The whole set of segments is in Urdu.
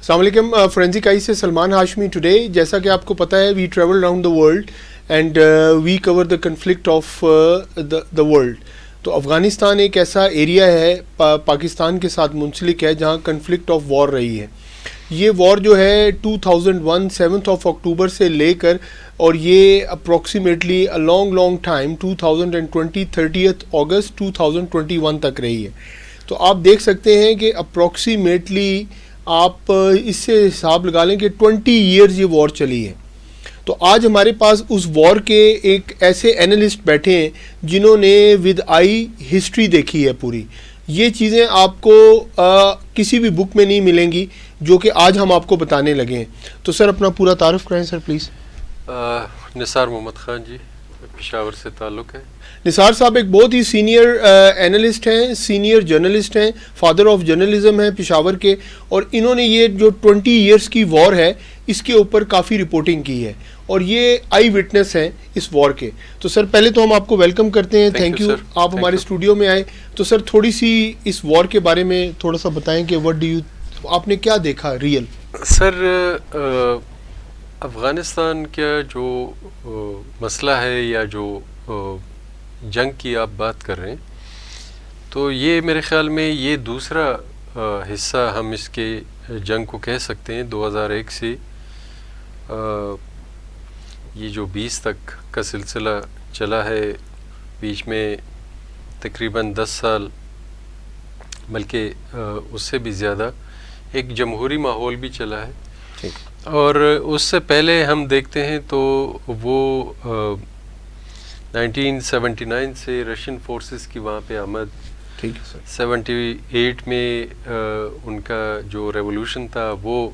السلام علیکم. فورینزک آئی سے سلمان ہاشمی ٹوڈے. جیسا کہ آپ کو پتہ ہے we travel around the world and we cover the conflict of the world. تو افغانستان ایک ایسا ایریا ہے پاکستان کے ساتھ منسلک ہے جہاں کنفلکٹ آف وار رہی ہے. یہ وار جو ہے 2001 7 اکتوبر سے لے کر اور یہ اپروکسیمیٹلی لانگ ٹائم 2020 30 اگست 2021 تک رہی ہے. تو آپ دیکھ سکتے ہیں کہ اپروکسیمیٹلی آپ اس سے حساب لگا لیں کہ 20 ایئرز یہ وار چلی ہے. تو آج ہمارے پاس اس وار کے ایک ایسے اینالسٹ بیٹھے ہیں جنہوں نے ود آئی ہسٹری دیکھی ہے پوری. یہ چیزیں آپ کو کسی بھی بک میں نہیں ملیں گی جو کہ آج ہم آپ کو بتانے لگے ہیں. تو سر اپنا پورا تعارف کرائیں سر پلیز. نثار محمد خان جی, پشاور سے تعلق ہے. نثار صاحب ایک بہت ہی سینئر اینالسٹ ہیں, سینئر جرنلسٹ ہیں, فادر آف جرنلزم ہیں پشاور کے, اور انہوں نے یہ جو 20 ایئرس کی وار ہے اس کے اوپر کافی رپورٹنگ کی ہے اور یہ آئی وٹنس ہیں اس وار کے. تو سر پہلے تو ہم آپ کو ویلکم کرتے ہیں, تھینک یو آپ ہمارے اسٹوڈیو میں آئے. تو سر تھوڑی سی اس وار کے بارے میں تھوڑا سا بتائیں کہ آپ نے کیا دیکھا ریئل. سر افغانستان کا جو مسئلہ ہے یا جو جنگ کی آپ بات کر رہے ہیں, تو یہ میرے خیال میں یہ دوسرا حصہ ہم اس کے جنگ کو کہہ سکتے ہیں. 2001 سے یہ جو 20 تک کا سلسلہ چلا ہے, بیچ میں تقریباً 10 سال بلکہ اس سے بھی زیادہ ایک جمہوری ماحول بھی چلا ہے. اور اس سے پہلے ہم دیکھتے ہیں تو وہ 1979 سے رشین فورسز کی وہاں پہ آمد, 78 میں ان کا جو ریولوشن تھا وہ,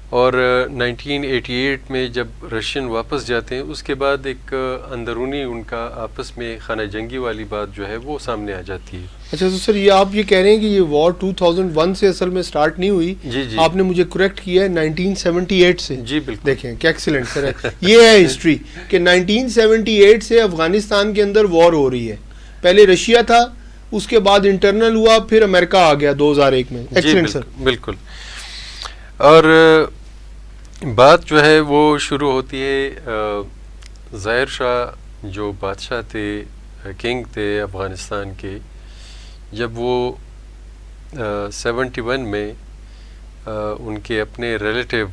اور 1988 میں جب رشین واپس جاتے ہیں اس کے بعد ایک اندرونی ان کا آپس میں خانہ جنگی والی بات جو ہے وہ سامنے آ جاتی ہے. اچھا تو سر یہ آپ یہ کہہ رہے ہیں کہ یہ وار 2001 سے اصل میں سٹارٹ نہیں ہوئی. جی آپ نے مجھے کریکٹ کیا ہے 1978 سے. جی بالکل. دیکھیں کیا ایکسیلنٹ سر ہے. یہ ہے ہسٹری کہ 1978 سے افغانستان کے اندر وار ہو رہی ہے. پہلے رشیا تھا, اس کے بعد انٹرنل ہوا, پھر امریکہ آ گیا 2001 میں. ایکسیلنٹ سر. بالکل. اور بات جو ہے وہ شروع ہوتی ہے ظاہر شاہ جو بادشاہ تھے, کنگ تھے افغانستان کے, جب وہ 71 میں ان کے اپنے ریلیٹیو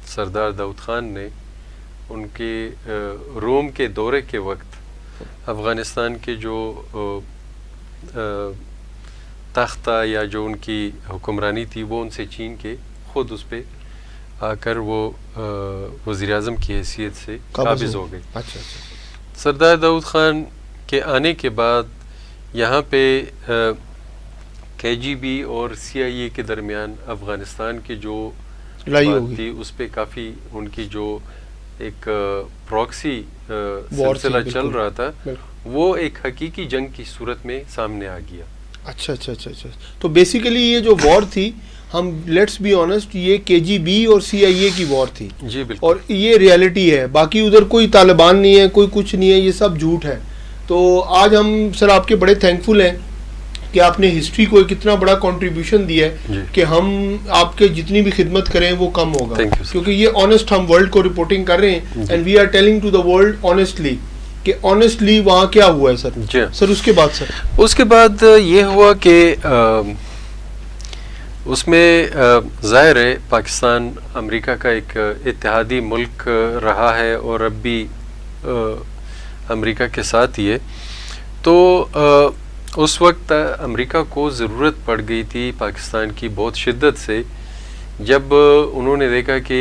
سردار داؤد خان نے ان کے روم کے دورے کے وقت افغانستان کے جو تختہ یا جو ان کی حکمرانی تھی وہ ان سے چھین کے خود اس پہ آ کر وہ وزیر اعظم کی حیثیت سے قابض ہو گئے. اچھا. سردار داؤد خان کے آنے کے بعد یہاں پہ KGB اور CIA کے درمیان افغانستان کے جو بات تھی اس پہ کافی ان کی جو ایک پراکسی سلسلہ چل رہا تھا وہ ایک حقیقی جنگ کی صورت میں سامنے آ گیا. اچھا. تو بیسیکلی یہ جو وار تھی, ہم لیٹس بی آنیسٹ, یہ KGB اور CIA کی وار تھی. جی بالکل. اور یہ ریالٹی ہے, باقی ادھر کوئی طالبان نہیں ہے, کوئی کچھ نہیں ہے, یہ سب جھوٹ ہے. تو آج ہم سر آپ کے بڑے تھینکفل ہیں کہ آپ نے ہسٹری کو ایک اتنا بڑا کنٹریبیوشن دیا ہے کہ ہم آپ کے جتنی بھی خدمت کریں وہ کم ہوگا, کیونکہ یہ آنیسٹ ہم ورلڈ کو رپورٹنگ کر رہے ہیں and we are telling to the world honestly کہ آنیسٹلی وہاں کیا ہوا ہے سر. سر اس کے بعد سر اس کے بعد یہ ہوا کہ اس میں ظاہر ہے پاکستان امریکہ کا ایک اتحادی ملک رہا ہے اور اب بھی امریکہ کے ساتھ ہی ہے. تو اس وقت امریکہ کو ضرورت پڑ گئی تھی پاکستان کی بہت شدت سے, جب انہوں نے دیکھا کہ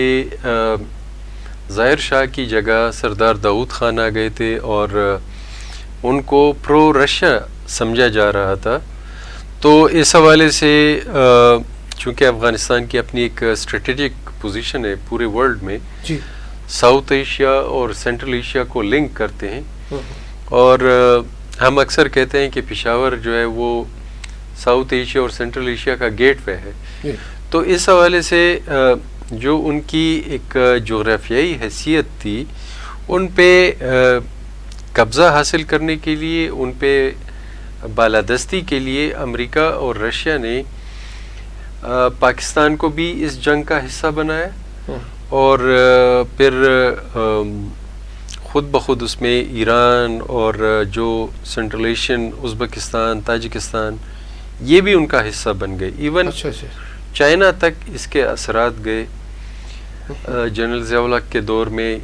ظاہر شاہ کی جگہ سردار داؤد خان آ گئے تھے اور ان کو پرو رشیا سمجھا جا رہا تھا. تو اس حوالے سے چونکہ افغانستان کی اپنی ایک اسٹریٹجک پوزیشن ہے پورے ورلڈ میں, ساؤتھ ایشیا اور سینٹرل ایشیا کو لنک کرتے ہیں, اور ہم اکثر کہتے ہیں کہ پشاور جو ہے وہ ساؤتھ ایشیا اور سینٹرل ایشیا کا گیٹ وے ہے. تو اس حوالے سے جو ان کی ایک جغرافیائی حیثیت تھی ان پہ قبضہ حاصل کرنے کے لیے, ان پہ بالادستی کے لیے امریکہ اور رشیا نے پاکستان کو بھی اس جنگ کا حصہ بنایا اور پھر خود بخود اس میں ایران اور جو سنٹرل ایشین ازبکستان تاجکستان یہ بھی ان کا حصہ بن گئے. ایون چائنا تک اس کے اثرات گئے. جنرل ضیاء الحق کے دور میں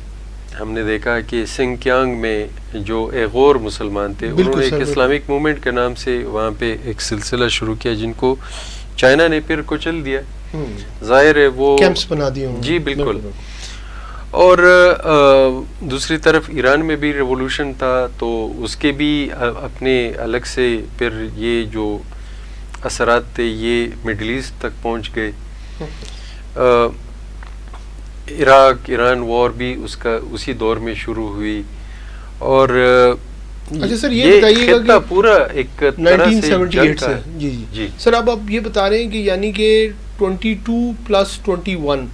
ہم نے دیکھا کہ سنکیانگ میں جو ایغور مسلمان تھے انہوں نے ایک اسلامک موومنٹ کے نام سے وہاں پہ ایک سلسلہ شروع کیا جن کو چائنا نے پھر کچل دیا. ظاہر ہے وہ کیمپس بنا دیے. جی بالکل. اور دوسری طرف ایران میں بھی ریولوشن تھا تو اس کے بھی اپنے الگ سے پھر یہ جو اثرات تھے یہ مڈل ایسٹ تک پہنچ گئے. عراق ایران وار بھی اسی دور میں شروع ہوئی. اور اچھا سر یہ بتائیے گا کہ پورا ایک 1978 سے جی سر اب آپ یہ بتا رہے ہیں کہ یعنی کہ 22+21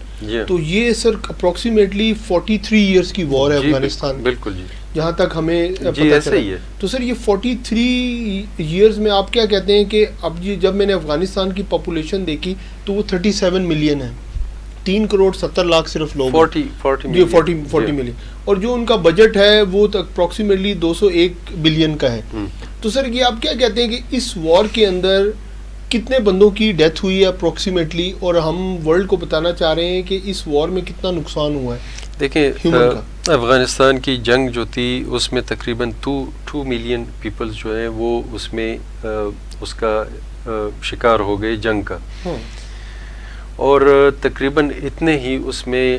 تو یہ سر اپروکسیمیٹلی 43 ایئرس کی وار ہے افغانستان. بالکل جی جہاں تک ہمیں پتہ چلا. تو سر یہ 43 ایئرز میں آپ کیا کہتے ہیں کہ اب جب میں نے افغانستان کی پاپولیشن دیکھی تو وہ 37 ملین ہے. 3.70 صرف لوگ 40 ملین اور جو ان کا بجٹ ہے وہ اپروکسیمیٹلی 201 بلین کا ہے. تو سر یہ آپ کیا کہتے ہیں کہ اس وار کے اندر کتنے بندوں کی ڈیتھ ہوئی ہے اپروکسیمیٹلی اور ہم ورلڈ کو بتانا چاہ رہے ہیں کہ اس وار میں کتنا نقصان ہوا ہے؟ دیکھیں افغانستان کی جنگ جو تھی اس میں تقریباً 2 ملین پیپلز جو ہیں وہ اس میں اس کا شکار ہو گئے جنگ کا اور تقریباً اتنے ہی اس میں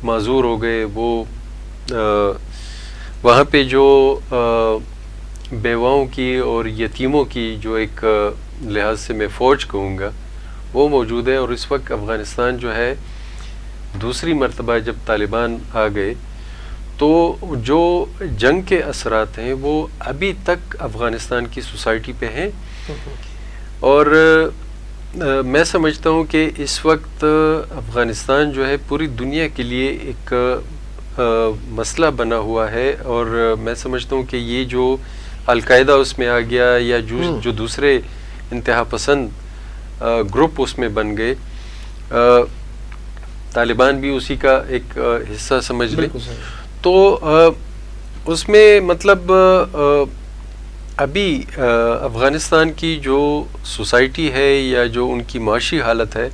معذور ہو گئے. وہ وہاں پہ جو بیواؤں کی اور یتیموں کی جو ایک لحاظ سے میں فوج کہوں گا وہ موجود ہے. اور اس وقت افغانستان جو ہے دوسری مرتبہ جب طالبان آ گئے تو جو جنگ کے اثرات ہیں وہ ابھی تک افغانستان کی سوسائٹی پہ ہیں. اور میں سمجھتا ہوں کہ اس وقت افغانستان جو ہے پوری دنیا کے لیے ایک مسئلہ بنا ہوا ہے. اور میں سمجھتا ہوں کہ یہ جو القاعدہ اس میں آ گیا یا جو دوسرے انتہا پسند گروپ اس میں بن گئے, طالبان بھی اسی کا ایک حصہ سمجھ لیں, تو اس میں مطلب ابھی افغانستان کی جو سوسائٹی ہے یا جو ان کی معاشی حالت ہے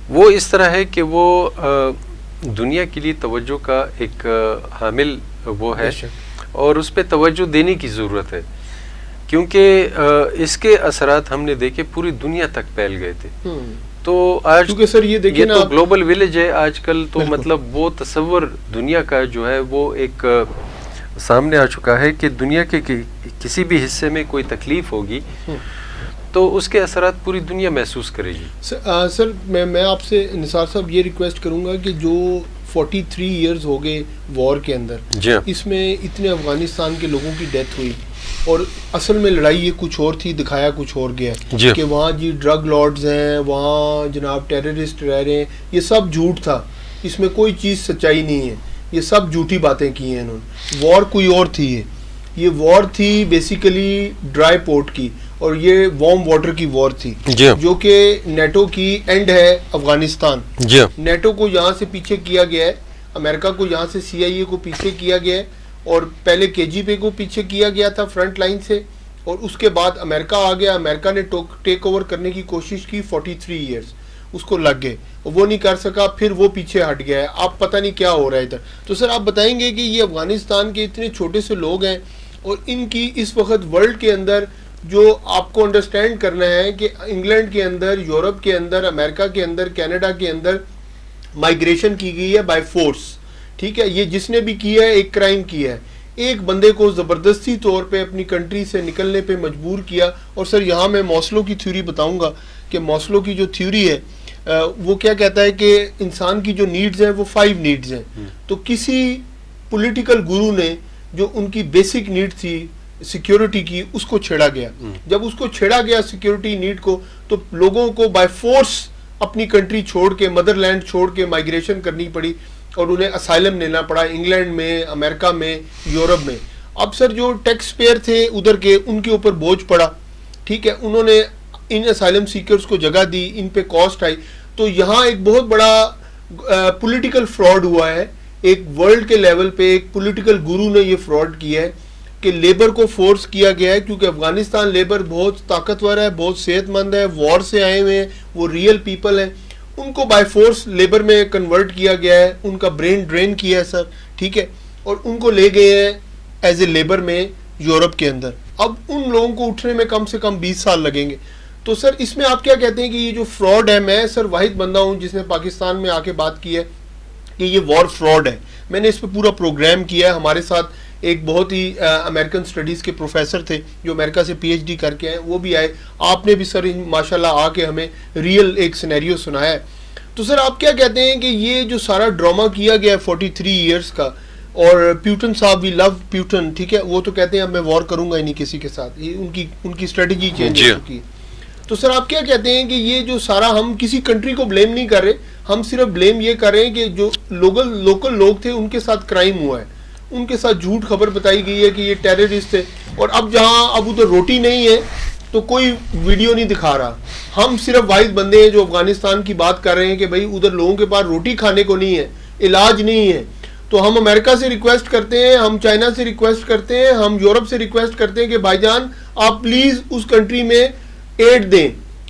وہ اس طرح ہے کہ وہ دنیا کے لیے توجہ کا ایک حامل وہ ہے اور اس پہ توجہ دینے کی ضرورت ہے, کیونکہ اس کے اثرات ہم نے دیکھے پوری دنیا تک پھیل گئے تھے. تو آج سر یہ تو گلوبل ولیج ہے آج کل, تو مطلب وہ تصور دنیا کا جو ہے وہ ایک سامنے آ چکا ہے کہ دنیا کے کسی بھی حصے میں کوئی تکلیف ہوگی تو اس کے اثرات پوری دنیا محسوس کرے گی. سر میں آپ سے نثار صاحب یہ ریکویسٹ کروں گا کہ جو 43 ایئرز ہو گئے وار کے اندر, اس میں اتنے افغانستان کے لوگوں کی ڈیتھ ہوئی اور اصل میں لڑائی یہ کچھ اور تھی, دکھایا کچھ اور گیا کہ وہاں جی ڈرگ لارڈز ہیں, وہاں جناب ٹیررسٹ رہ رہے ہیں, یہ سب جھوٹ تھا, اس میں کوئی چیز سچائی نہیں ہے, یہ سب جھوٹی باتیں کی ہیں انہوں نے. وار کوئی اور تھی, یہ وار تھی بیسیکلی ڈرائی پورٹ کی اور یہ وارم واٹر کی وار تھی جو کہ نیٹو کی اینڈ ہے افغانستان. نیٹو کو یہاں سے پیچھے کیا گیا ہے, امریکہ کو یہاں سے CIA کو پیچھے کیا گیا ہے اور پہلے KGB کو پیچھے کیا گیا تھا فرنٹ لائن سے, اور اس کے بعد امریکہ آ گیا. امریکہ نے ٹیک اوور کرنے کی کوشش کی, 43 ایئرز اس کو لگ گئے, وہ نہیں کر سکا, پھر وہ پیچھے ہٹ گیا ہے. آپ پتہ نہیں کیا ہو رہا ہے ادھر. تو سر آپ بتائیں گے کہ یہ افغانستان کے اتنے چھوٹے سے لوگ ہیں اور ان کی اس وقت ورلڈ کے اندر جو آپ کو انڈرسٹینڈ کرنا ہے کہ انگلینڈ کے اندر, یورپ کے اندر, امریکہ کے اندر, کینیڈا کے اندر مائگریشن کی گئی ہے بائی فورس, ٹھیک ہے, یہ جس نے بھی کیا ہے ایک کرائم کیا ہے, ایک بندے کو زبردستی طور پہ اپنی کنٹری سے نکلنے پہ مجبور کیا. اور سر یہاں میں ماسلو کی تھیوری بتاؤں گا کہ ماسلو کی جو تھیوری ہے وہ کیا کہتا ہے کہ انسان کی جو نیڈز ہیں وہ 5 نیڈز ہیں. تو کسی پولیٹیکل گرو نے جو ان کی بیسک نیڈ تھی سیکیورٹی کی اس کو چھیڑا گیا. جب اس کو چھیڑا گیا سیکیورٹی نیڈ کو, تو لوگوں کو بائی فورس اپنی کنٹری چھوڑ کے, مدر لینڈ چھوڑ کے مائگریشن کرنی پڑی اور انہیں اسائلم لینا پڑا انگلینڈ میں, امریکہ میں, یورپ میں. اب سر جو ٹیکس پیئر تھے ادھر کے, ان کے اوپر بوجھ پڑا, ٹھیک ہے, انہوں نے ان اسائلم سیکرز کو جگہ دی, ان پہ کاسٹ آئی. تو یہاں ایک بہت بڑا پولیٹیکل فراڈ ہوا ہے, ایک ورلڈ کے لیول پہ ایک پولیٹیکل گرو نے یہ فراڈ کیا ہے کہ لیبر کو فورس کیا گیا ہے, کیونکہ افغانستان لیبر بہت طاقتور ہے, بہت صحت مند ہے, وار سے آئے ہوئے ہیں, وہ ریئل پیپل ہیں, ان کو بائی فورس لیبر میں کنورٹ کیا گیا ہے, ان کا برین ڈرین کیا ہے سر, ٹھیک ہے, اور ان کو لے گئے ہیں ایز اے لیبر میں یورپ کے اندر. اب ان لوگوں کو اٹھنے میں کم سے کم 20 سال لگیں گے. تو سر اس میں آپ کیا کہتے ہیں کہ یہ جو فراڈ ہے, میں سر واحد بندہ ہوں جس نے پاکستان میں آ کے بات کی ہے کہ یہ وار فراڈ ہے. میں نے اس پہ پورا پروگرام کیا ہے. ہمارے ساتھ ایک بہت ہی امریکن اسٹڈیز کے پروفیسر تھے جو امریکہ سے پی ایچ ڈی کر کے آئے, وہ بھی آئے. آپ نے بھی سر ماشاءاللہ آ کے ہمیں ریئل ایک سینیریو سنایا ہے. تو سر آپ کیا کہتے ہیں کہ یہ جو سارا ڈراما کیا گیا ہے 43 ایئرس کا, اور پیوٹن صاحب وی لو پیوٹن, ٹھیک ہے, وہ تو کہتے ہیں اب میں وار کروں گا ہی نہیں کسی کے ساتھ, یہ ان کی اسٹریٹجی چینج ہو چکی ہے. تو سر آپ کیا کہتے ہیں کہ یہ جو سارا, ہم کسی کنٹری کو بلیم نہیں کر رہے, ہم صرف بلیم یہ کر رہے ہیں کہ جو لوکل لوگ تھے ان کے ساتھ کرائم ہوا ہے, ان کے ساتھ جھوٹ خبر بتائی گئی ہے کہ یہ ٹیررسٹ تھے, اور اب جہاں اب ادھر روٹی نہیں ہے تو کوئی ویڈیو نہیں دکھا رہا. ہم صرف واحد بندے ہیں جو افغانستان کی بات کر رہے ہیں کہ بھائی ادھر لوگوں کے پاس روٹی کھانے کو نہیں ہے, علاج نہیں ہے. تو ہم امریکہ سے ریکویسٹ کرتے ہیں, ہم چائنا سے ریکویسٹ کرتے ہیں, ہم یورپ سے ریکویسٹ کرتے ہیں کہ بھائی جان آپ پلیز اس کنٹری میں ایڈ دیں.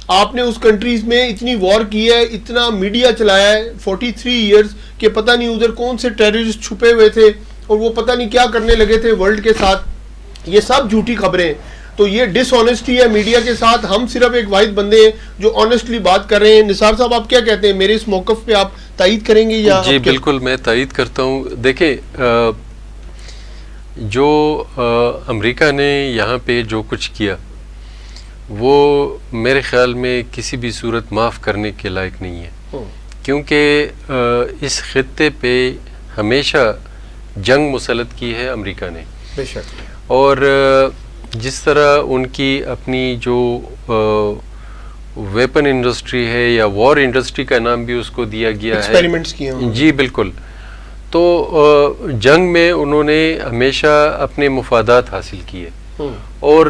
آپ نے اس کنٹریز میں اتنی وار کی ہے, اتنا میڈیا چلایا ہے 43 ایئرز کہ پتہ نہیں ادھر کون سے ٹیررسٹ چھپے ہوئے تھے اور وہ پتہ نہیں کیا کرنے لگے تھے ورلڈ کے ساتھ. یہ سب جھوٹی خبریں ہیں. تو یہ ڈس آنیسٹی ہے میڈیا کے ساتھ. ہم صرف ایک واحد بندے ہیں جو آنیسٹلی بات کر رہے ہیں. نثار صاحب آپ کیا کہتے ہیں, میرے اس موقف پہ آپ تائید کریں گے یا؟ جی بالکل میں تائید کرتا ہوں. دیکھیں جو امریکہ نے یہاں پہ جو کچھ کیا وہ میرے خیال میں کسی بھی صورت معاف کرنے کے لائق نہیں ہے, کیونکہ اس خطے پہ ہمیشہ جنگ مسلط کی ہے امریکہ نے. بے شک. اور جس طرح ان کی اپنی جو ویپن انڈسٹری ہے یا وار انڈسٹری کا نام بھی اس کو دیا گیا ہے, ایکسپیریمنٹس کیے ہیں. جی بالکل. تو جنگ میں انہوں نے ہمیشہ اپنے مفادات حاصل کیے اور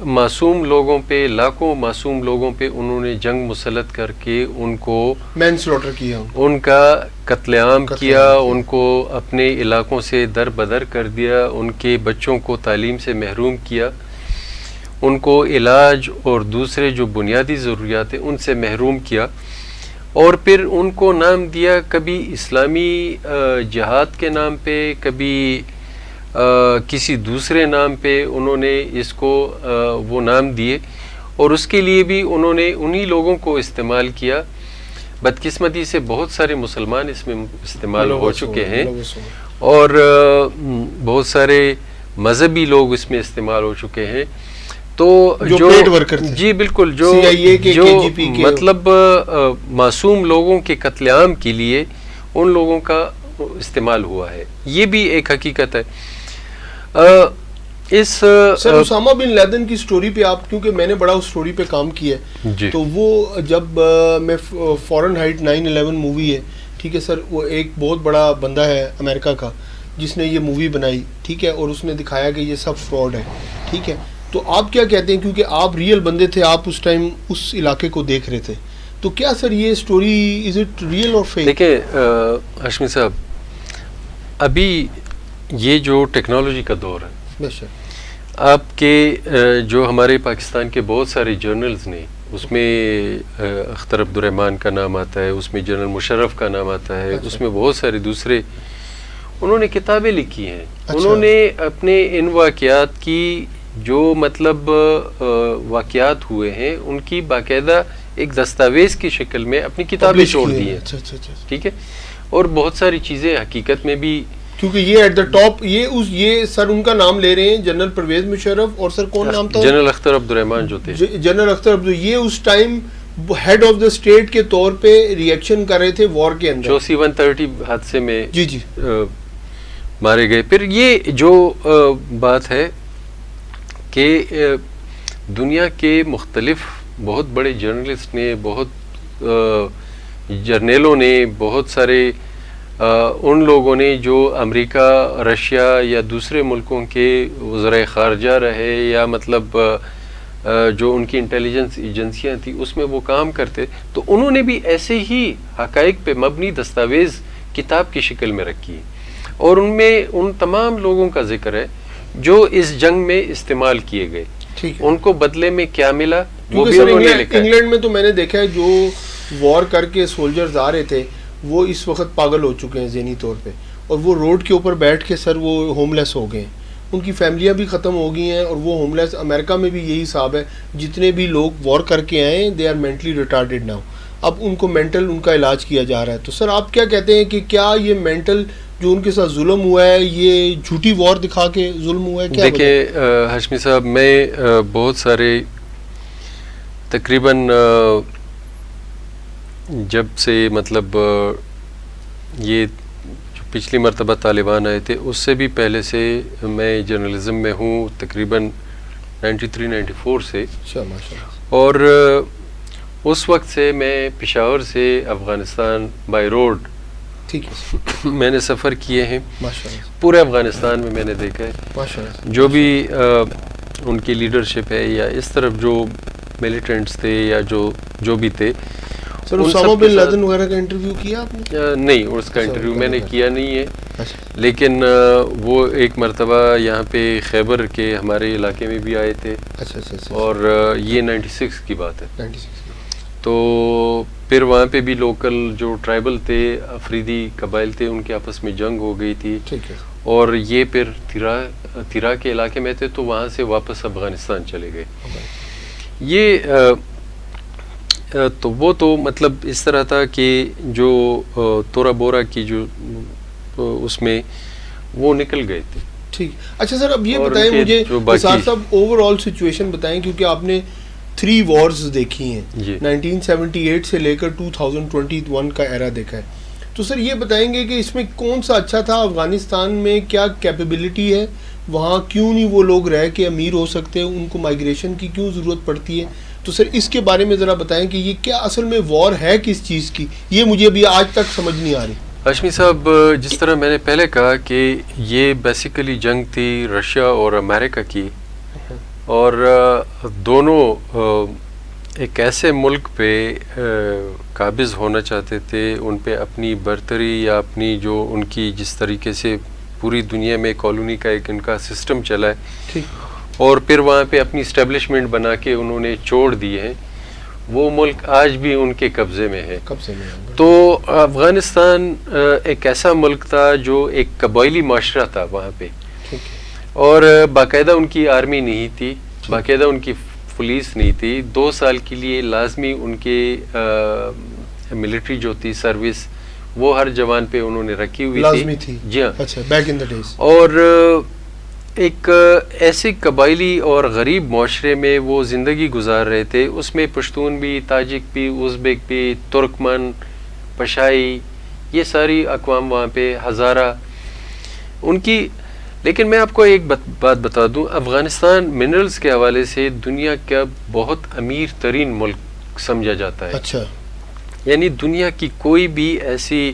معصوم لوگوں پہ, لاکھوں معصوم لوگوں پہ انہوں نے جنگ مسلط کر کے ان کو مین سلوٹر کیا, ان کا قتل عام کیا, ان کو اپنے علاقوں سے در بدر کر دیا, ان کے بچوں کو تعلیم سے محروم کیا, ان کو علاج اور دوسرے جو بنیادی ضروریات ہیں ان سے محروم کیا, اور پھر ان کو نام دیا کبھی اسلامی جہاد کے نام پہ, کبھی کسی دوسرے نام پہ انہوں نے اس کو وہ نام دیے, اور اس کے لیے بھی انہوں نے انہی لوگوں کو استعمال کیا. بدقسمتی سے بہت سارے مسلمان اس میں استعمال ہو چکے ہیں اور بہت سارے مذہبی لوگ اس میں استعمال ہو چکے ہیں. تو جو جی بالکل جو مطلب معصوم لوگوں کے قتل عام کے لیے ان لوگوں کا استعمال ہوا ہے, یہ بھی ایک حقیقت ہے. سر اسامہ بن لادن کی سٹوری پہ آپ, کیونکہ میں نے بڑا اس سٹوری پہ کام کیا ہے, تو وہ جب میں فورن ہائٹ 9/11 مووی ہے, ٹھیک ہے سر, وہ ایک بہت بڑا بندہ ہے امریکہ کا جس نے یہ مووی بنائی, ٹھیک ہے, اور اس نے دکھایا کہ یہ سب فراڈ ہے, ٹھیک ہے. تو آپ کیا کہتے ہیں, کیونکہ آپ ریئل بندے تھے, آپ اس ٹائم اس علاقے کو دیکھ رہے تھے, تو کیا سر یہ سٹوری از اٹ ریئل اور فیک؟ دیکھیں ہاشمی صاحب, ابھی یہ جو ٹیکنالوجی کا دور ہے, آپ کے جو ہمارے پاکستان کے بہت سارے جرنلز نے, اس میں اختر عبد الرحمن کا نام آتا ہے, اس میں جنرل مشرف کا نام آتا ہے, اس میں بہت سارے دوسرے, انہوں نے کتابیں لکھی ہیں. انہوں نے اپنے ان واقعات کی جو مطلب واقعات ہوئے ہیں ان کی باقاعدہ ایک دستاویز کی شکل میں اپنی کتابیں چھوڑ دی ہیں, ٹھیک ہے, اور بہت ساری چیزیں حقیقت میں بھی, کیونکہ یہ ایٹ دا ٹاپ, یہ سر ان کا نام لے رہے ہیں, جنرل پرویز مشرف, اور سر کون نام تھا, جنرل اختر عبد الرحمن جو تھے, جنرل اختر عبد, یہ اس time head of the state کے طور پہ ریئیکشن کر رہے تھے وار کے اندر. 130 حادثے میں جی مارے گئے. پھر یہ جو بات ہے کہ دنیا کے مختلف بہت بڑے جرنلسٹ نے, بہت جرنیلوں نے, بہت سارے ان لوگوں نے جو امریکہ, رشیا یا دوسرے ملکوں کے وزرائے خارجہ رہے یا مطلب جو ان کی انٹیلیجنس ایجنسیاں تھیں اس میں وہ کام کرتے، تو انہوں نے بھی ایسے ہی حقائق پہ مبنی دستاویز کتاب کی شکل میں رکھی ہے، اور ان میں ان تمام لوگوں کا ذکر ہے جو اس جنگ میں استعمال کیے گئے، ان کو بدلے میں کیا ملا وہ بھی انہوں نے لکھا ہے۔ انگلینڈ میں تو میں نے دیکھا ہے جو وار کر کے سولجرز آ رہے تھے وہ اس وقت پاگل ہو چکے ہیں ذہنی طور پہ، اور وہ روڈ کے اوپر بیٹھ کے سر وہ ہوم لیس ہو گئے ہیں، ان کی فیملیاں بھی ختم ہو گئی ہیں، اور وہ ہوم لیس، امریکہ میں بھی یہی حساب ہے، جتنے بھی لوگ وار کر کے آئے ہیں they are mentally retarded now, اب ان کو مینٹل ان کا علاج کیا جا رہا ہے۔ تو سر آپ کیا کہتے ہیں کہ کیا یہ مینٹل جو ان کے ساتھ ظلم ہوا ہے یہ جھوٹی وار دکھا کے ظلم ہوا ہے؟ کیا دیکھیں ہاشمی صاحب، میں بہت سارے تقریباً جب سے مطلب یہ پچھلی مرتبہ طالبان آئے تھے اس سے بھی پہلے سے میں جرنلزم میں ہوں، تقریباً 93-94 سے، اور اس وقت سے میں پشاور سے افغانستان بائی روڈ میں نے سفر کیے ہیں، پورے افغانستان میں میں نے دیکھا ہے جو بھی ان کی لیڈرشپ ہے یا اس طرف جو ملیٹنٹس تھے یا جو بھی تھے۔ سر اسامہ بن لادن وغیرہ کا انٹرویو کیا آپ نے؟ نہیں، اس کا انٹرویو میں نے کیا نہیں ہے، لیکن وہ ایک مرتبہ یہاں پہ خیبر کے ہمارے علاقے میں بھی آئے تھے، اور یہ 96 کی بات ہے، تو پھر وہاں پہ بھی لوکل جو ٹرائبل تھے، افریدی قبائل تھے، ان کے آپس میں جنگ ہو گئی تھی، اور یہ پھر تیرا کے علاقے میں تھے تو وہاں سے واپس افغانستان چلے گئے۔ یہ تو وہ تو مطلب اس طرح تھا کہ جو تورا بورا کی جو اس میں وہ نکل گئے تھے۔ ٹھیک، اچھا سر اب یہ بتائیں مجھے نثار صاحب اوور آل سچویشن بتائیں، کیونکہ آپ نے 3 وارز دیکھی ہیں، 1978 سے لے کر 2021 کا ایرا دیکھا ہے، تو سر یہ بتائیں گے کہ اس میں کون سا اچھا تھا؟ افغانستان میں کیا کیپیبلٹی ہے وہاں، کیوں نہیں وہ لوگ رہ کے امیر ہو سکتے، ان کو مائگریشن کی کیوں ضرورت پڑتی ہے؟ تو سر اس کے بارے میں ذرا بتائیں کہ یہ کیا اصل میں وار ہے کس چیز کی، یہ مجھے ابھی آج تک سمجھ نہیں آ رہی۔ ہاشمی صاحب، جس طرح میں نے پہلے کہا کہ یہ بیسیکلی جنگ تھی رشیا اور امریکہ کی، اور دونوں ایک ایسے ملک پہ قابض ہونا چاہتے تھے، ان پہ اپنی برتری یا اپنی جو ان کی جس طریقے سے پوری دنیا میں کالونی کا ایک ان کا سسٹم چلا ہے، اور پھر وہاں پہ اپنی اسٹیبلشمنٹ بنا کے انہوں نے چھوڑ دیے ہیں، وہ ملک آج بھی ان کے قبضے میں ہے۔ تو افغانستان ایک ایسا ملک تھا جو ایک قبائلی معاشرہ تھا وہاں پہ، اور باقاعدہ ان کی آرمی نہیں تھی، باقاعدہ ان کی پولیس نہیں تھی، 2 سال کے لیے لازمی ان کے ملٹری جو تھی سروس وہ ہر جوان پہ انہوں نے رکھی ہوئی تھی۔ جی ہاں، بیک ان دی ڈیز۔ اور ایک ایسے قبائلی اور غریب معاشرے میں وہ زندگی گزار رہے تھے، اس میں پشتون بھی، تاجک بھی، ازبیک بھی، ترکمن، پشائی، یہ ساری اقوام وہاں پہ، ہزارہ ان کی۔ لیکن میں آپ کو ایک بات بتا دوں، افغانستان منرلز کے حوالے سے دنیا کا بہت امیر ترین ملک سمجھا جاتا ہے۔ اچھا، یعنی دنیا کی کوئی بھی ایسی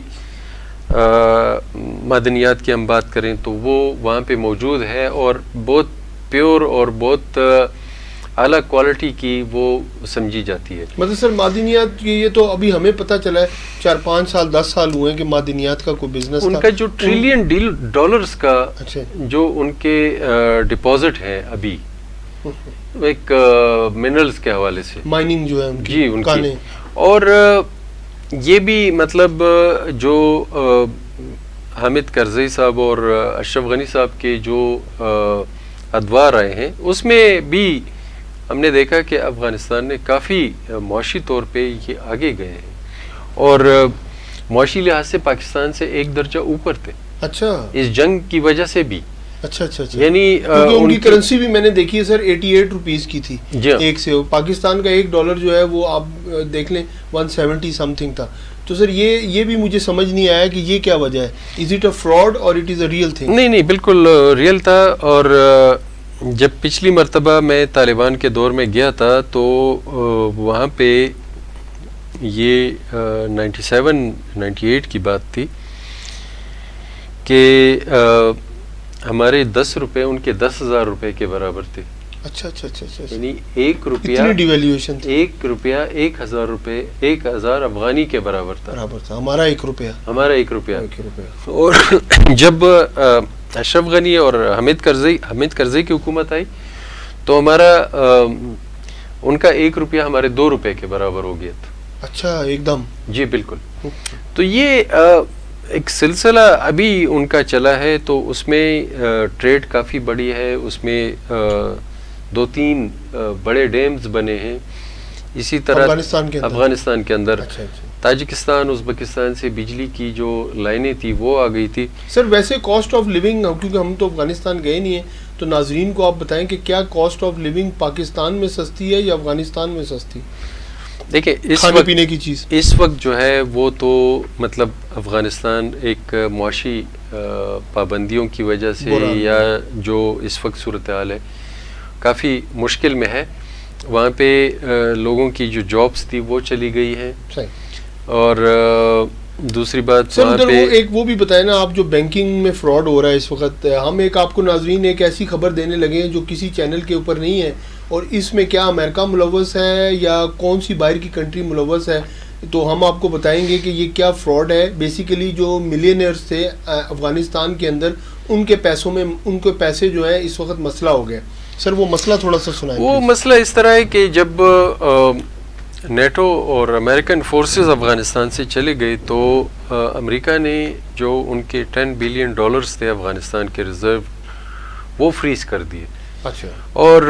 معدنیات کی ہم بات کریں تو وہ وہاں پہ موجود ہے، اور بہت پیور اور بہت اعلیٰ کوالٹی کی وہ سمجھی جاتی ہے۔ مطلب سر معدنیات کی یہ تو ابھی ہمیں پتہ چلا ہے 4-5 سال 10 سال ہوئے ہیں کہ معدنیات کا کوئی بزنس ان کا جو ٹریلین ڈالرز کا جو ان کے ڈپازٹ ہے ابھی ایک منرلز کے حوالے سے، مائننگ جو ہے جی ان کی، اور یہ بھی مطلب جو حامد کرزئی صاحب اور اشرف غنی صاحب کے جو ادوار آئے ہیں اس میں بھی ہم نے دیکھا کہ افغانستان نے کافی معاشی طور پہ یہ آگے گئے ہیں، اور معاشی لحاظ سے پاکستان سے ایک درجہ اوپر تھے۔ اچھا، اس جنگ کی وجہ سے بھی۔ اچھا اچھا، یعنی ان کی کرنسی بھی میں نے دیکھی ہے سر 88 روپیز کی تھی ایک سے، پاکستان کا $1 جو ہے وہ آپ دیکھ لیں 170 سم تھنگ تھا۔ تو سر یہ بھی مجھے سمجھ نہیں آیا کہ یہ کیا وجہ ہے، از اٹ اے فراڈ اور it is a real thing? نہیں، بالکل ریئل تھا، اور جب پچھلی مرتبہ میں طالبان کے دور میں گیا تھا تو وہاں پہ یہ 97-98 کی بات تھی کہ ہمارے 10 روپے ان کے 10,000 روپے کے برابر تھے۔ اچھا اچھا اچھا اچھا، یعنی 1 روپیہ، اتنی ڈیویلیویشن، 1 روپیہ 1000 روپے 1000 افغانی کے برابر تھا. ہمارا 1 روپیہ، ہمارا 1 روپیہ. اور جب اشرف غنی اور حامد کرزئی کی حکومت آئی تو ہمارا ان کا 1 روپیہ ہمارے 2 روپے کے برابر ہو گیا تھا. اچھا، ایک دم. جی بالکل. تو یہ ایک سلسلہ ابھی ان کا چلا ہے، تو اس میں ٹریڈ کافی بڑی ہے، اس میں 2-3 بڑے ڈیمز بنے ہیں. اسی طرح افغانستان کے اندر تاجکستان ازبکستان سے بجلی کی جو لائنیں تھی وہ آ گئی تھی. سر ویسے کاسٹ آف لیونگ، کیونکہ ہم تو افغانستان گئے نہیں ہیں، تو ناظرین کو آپ بتائیں کہ کیا کاسٹ آف لیونگ پاکستان میں سستی ہے یا افغانستان میں سستی؟ دیکھیں کھانے پینے کی چیز اس وقت جو ہے وہ تو مطلب افغانستان ایک معاشی پابندیوں کی وجہ سے یا جو اس وقت صورتحال ہے کافی مشکل میں ہے. وہاں پہ لوگوں کی جو جابس تھی وہ چلی گئی ہیں. اور دوسری بات سر ادھر ایک وہ بھی بتائیں نا آپ، جو بینکنگ میں فراڈ ہو رہا ہے اس وقت، ہم ایک آپ کو ناظرین ایک ایسی خبر دینے لگے ہیں جو کسی چینل کے اوپر نہیں ہے، اور اس میں کیا امریکہ ملوث ہے یا کون سی باہر کی کنٹری ملوث ہے، تو ہم آپ کو بتائیں گے کہ یہ کیا فراڈ ہے. بیسیکلی جو ملینئرز تھے افغانستان کے اندر، ان کے پیسوں میں ان کے پیسے جو ہیں اس وقت مسئلہ ہو گیا. سر وہ مسئلہ تھوڑا سا سنائیں. وہ مسئلہ اس طرح ہے کہ جب نیٹو اور امریکن فورسز افغانستان سے چلے گئے تو امریکہ نے جو ان کے $10 بلین تھے افغانستان کے ریزرو وہ فریز کر دیے. اچھا. اور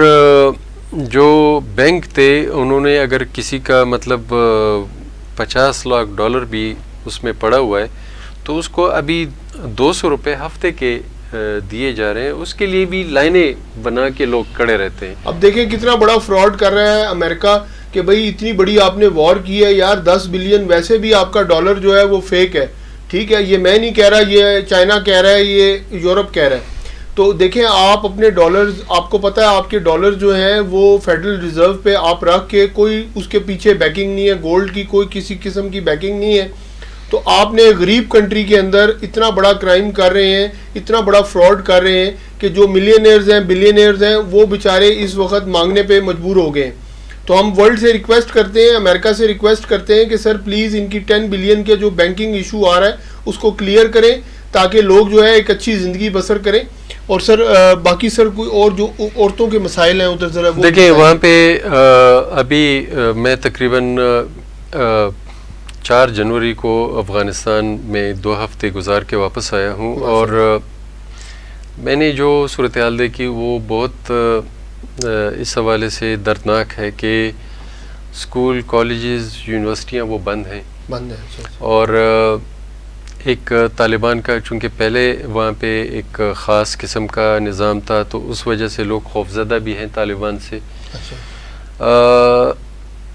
جو بینک تھے انہوں نے اگر کسی کا مطلب $50 لاکھ بھی اس میں پڑا ہوا ہے تو اس کو ابھی $200 ہفتے کے دیے جا رہے ہیں. اس کے لیے بھی لائنیں بنا کے لوگ کھڑے رہتے ہیں. اب دیکھیں کتنا بڑا فراڈ کر رہا ہے امریکہ کہ بھئی اتنی بڑی آپ نے وار کی ہے یار، 10 بلین ویسے بھی آپ کا ڈالر جو ہے وہ فیک ہے. ٹھیک ہے، یہ میں نہیں کہہ رہا، یہ چائنا کہہ رہا ہے، یہ یورپ کہہ رہا ہے. تو دیکھیں آپ اپنے ڈالرز، آپ کو پتہ ہے آپ کے ڈالر جو ہیں وہ فیڈرل ریزرو پہ آپ رکھ کے، کوئی اس کے پیچھے بیکنگ نہیں ہے، گولڈ کی کوئی کسی قسم کی بیکنگ نہیں ہے. تو آپ نے غریب کنٹری کے اندر اتنا بڑا کرائم کر رہے ہیں، اتنا بڑا فراڈ کر رہے ہیں کہ جو ملینئرز ہیں بلینئرز ہیں وہ بیچارے اس وقت مانگنے پہ مجبور ہو گئے ہیں. تو ہم ورلڈ سے ریکویسٹ کرتے ہیں، امریکہ سے ریکویسٹ کرتے ہیں کہ سر پلیز ان کی 10 بلین کے جو بینکنگ ایشو آ رہا ہے اس کو کلیئر کریں تاکہ لوگ جو ہے ایک اچھی زندگی بسر کریں. اور سر باقی سر کوئی اور جو عورتوں کے مسائل ہیں ادھر ذرا دیکھیں وہاں پہ ابھی میں تقریباً 4 جنوری کو افغانستان میں 2 ہفتے گزار کے واپس آیا ہوں، اور میں نے جو صورتحال دیکھی وہ بہت اس حوالے سے دردناک ہے کہ اسکول، کالجز، یونیورسٹیاں وہ بند ہیں. اور ایک طالبان کا چونکہ پہلے وہاں پہ ایک خاص قسم کا نظام تھا تو اس وجہ سے لوگ خوفزدہ بھی ہیں طالبان سے.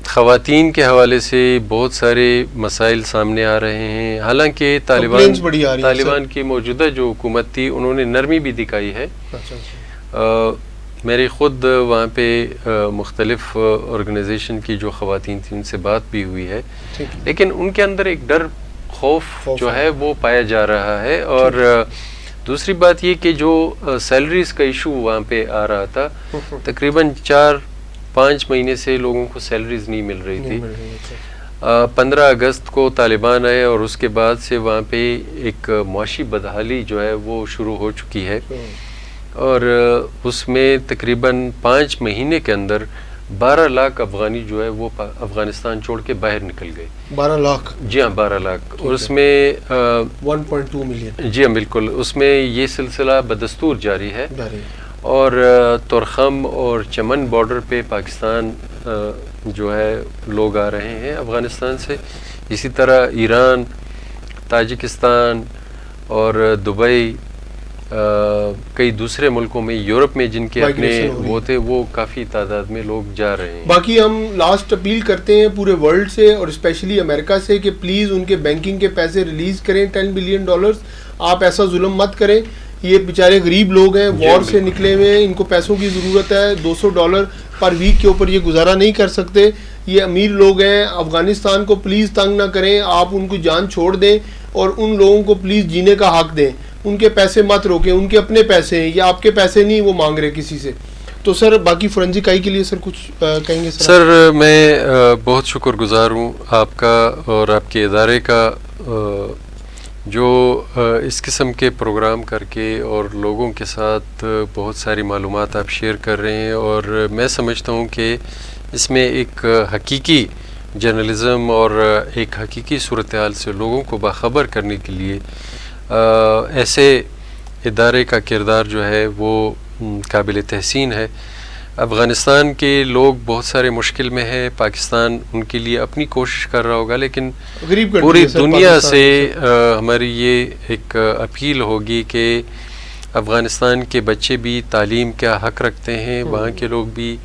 خواتین کے حوالے سے بہت سارے مسائل سامنے آ رہے ہیں، حالانکہ طالبان کی موجودہ جو حکومت تھی انہوں نے نرمی بھی دکھائی ہے. میری خود وہاں پہ مختلف آرگنائزیشن کی جو خواتین تھیں ان سے بات بھی ہوئی ہے، لیکن ان کے اندر ایک ڈر، خوف جو ہے وہ پایا جا رہا ہے. اور دوسری بات یہ کہ جو سیلریز کا ایشو وہاں پہ آ رہا تھا، تقریباً 4-5 مہینے سے لوگوں کو سیلریز نہیں مل رہی تھی. 15 اگست کو طالبان آئے اور اس کے بعد سے وہاں پہ ایک معاشی بدحالی جو ہے وہ شروع ہو چکی ہے، اور اس میں تقریباً 5 مہینے کے اندر 12 لاکھ افغانی جو ہے وہ افغانستان چھوڑ کے باہر نکل گئے. 12 لاکھ؟ جی ہاں 12 لاکھ. اور اس میں 1.2 ملین. جی ہاں بالکل. اس میں یہ سلسلہ بدستور جاری ہے، اور تورخم اور چمن بارڈر پہ پاکستان جو ہے لوگ آ رہے ہیں افغانستان سے. اسی طرح ایران، تاجکستان اور دبئی، کئی دوسرے ملکوں میں، یورپ میں جن کے اپنے وہ تھے، وہ کافی تعداد میں لوگ جا رہے ہیں. باقی ہم لاسٹ اپیل کرتے ہیں پورے ورلڈ سے اور اسپیشلی امریکہ سے کہ پلیز ان کے بینکنگ کے پیسے ریلیز کریں. $10 بلین. آپ ایسا ظلم مت کریں. یہ بیچارے غریب لوگ ہیں، وار سے نکلے ہوئے ہیں، ان کو پیسوں کی ضرورت ہے. $200 پر ویک کے اوپر یہ گزارا نہیں کر سکتے. یہ امیر لوگ ہیں. افغانستان کو پلیز تنگ نہ کریں. آپ ان کو جان چھوڑ دیں اور ان لوگوں کو پلیز جینے کا حق دیں. ان کے پیسے مت روکیں. ان کے اپنے پیسے ہیں، یہ آپ کے پیسے نہیں وہ مانگ رہے کسی سے. تو سر باقی فورینزک آئی کے لیے سر کچھ کہیں گے؟ سر میں بہت شکر گزار ہوں آپ کا اور آپ کے ادارے کا جو اس قسم کے پروگرام کر کے اور لوگوں کے ساتھ بہت ساری معلومات آپ شیئر کر رہے ہیں، اور میں سمجھتا ہوں کہ اس میں ایک حقیقی جرنلزم اور ایک حقیقی صورتحال سے لوگوں کو باخبر کرنے کے لیے ایسے ادارے کا کردار جو ہے وہ قابل تحسین ہے۔ افغانستان کے لوگ بہت سارے مشکل میں ہیں، پاکستان ان کے لیے اپنی کوشش کر رہا ہوگا، لیکن پوری دنیا سے ہماری یہ ایک اپیل ہوگی کہ افغانستان کے بچے بھی تعلیم کا حق رکھتے ہیں، وہاں کے لوگ بھی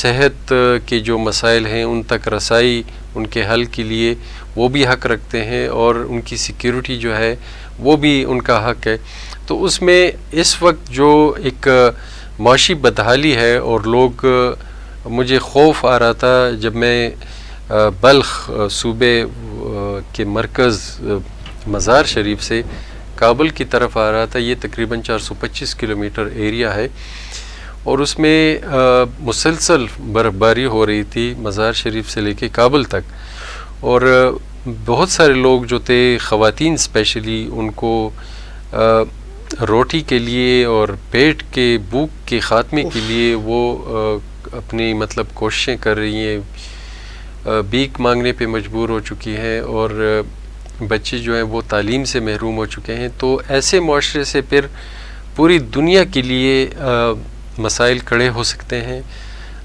صحت کے جو مسائل ہیں ان تک رسائی ان کے حل کے لیے وہ بھی حق رکھتے ہیں، اور ان کی سیکیورٹی جو ہے وہ بھی ان کا حق ہے۔ تو اس میں اس وقت جو ایک معاشی بدحالی ہے، اور لوگ مجھے خوف آ رہا تھا جب میں بلخ صوبے کے مرکز مزار شریف سے کابل کی طرف آ رہا تھا، یہ تقریباً 425 کلومیٹر ایریا ہے، اور اس میں مسلسل برف باری ہو رہی تھی مزار شریف سے لے کے کابل تک، اور بہت سارے لوگ جو تھے، خواتین اسپیشلی، ان کو روٹی کے لیے اور پیٹ کے بھوک کے خاتمے کے لیے وہ اپنی مطلب کوششیں کر رہی ہیں، بھیک مانگنے پہ مجبور ہو چکی ہیں، اور بچے جو ہیں وہ تعلیم سے محروم ہو چکے ہیں۔ تو ایسے معاشرے سے پھر پوری دنیا کے لیے مسائل کھڑے ہو سکتے ہیں۔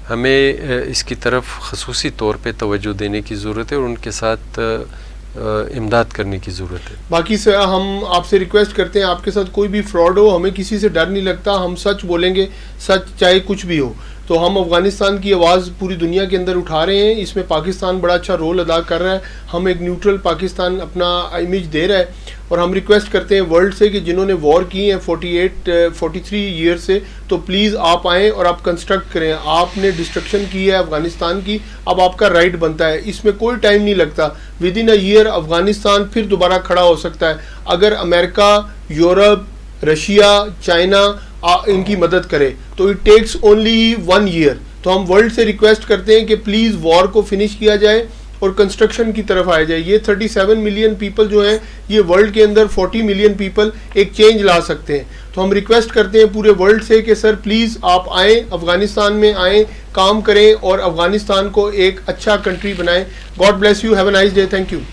ہمیں اس کی طرف خصوصی طور پہ توجہ دینے کی ضرورت ہے، اور ان کے ساتھ امداد کرنے کی ضرورت ہے۔ باقی سے ہم آپ سے ریکویسٹ کرتے ہیں، آپ کے ساتھ کوئی بھی فراڈ ہو، ہمیں کسی سے ڈر نہیں لگتا، ہم سچ بولیں گے، سچ چاہے کچھ بھی ہو۔ تو ہم افغانستان کی آواز پوری دنیا کے اندر اٹھا رہے ہیں، اس میں پاکستان بڑا اچھا رول ادا کر رہا ہے، ہم ایک نیوٹرل پاکستان اپنا امیج دے رہا ہے، اور ہم ریکویسٹ کرتے ہیں ورلڈ سے کہ جنہوں نے وار کی ہیں 43 ایئر سے، تو پلیز آپ آئیں اور آپ کنسٹرکٹ کریں۔ آپ نے ڈسٹرکشن کی ہے افغانستان کی، اب آپ کا رائٹ بنتا ہے، اس میں کوئی ٹائم نہیں لگتا، within a year Afghanistan پھر دوبارہ کھڑا ہو سکتا ہے اگر امریکہ، یورپ، رشیا، چائنا ان کی مدد کرے، تو اٹ ٹیکس اونلی 1 ایئر۔ تو ہم ورلڈ سے ریکویسٹ کرتے ہیں کہ پلیز وار کو فنش کیا جائے اور کنسٹرکشن کی طرف آیا جائے۔ یہ 37 ملین پیپل جو ہیں، یہ ورلڈ کے اندر 40 ملین پیپل ایک چینج لا سکتے ہیں۔ تو ہم ریکویسٹ کرتے ہیں پورے ورلڈ سے کہ سر پلیز آپ آئیں، افغانستان میں آئیں، کام کریں اور افغانستان کو ایک اچھا کنٹری بنائیں۔ God bless you, have a nice day, thank you.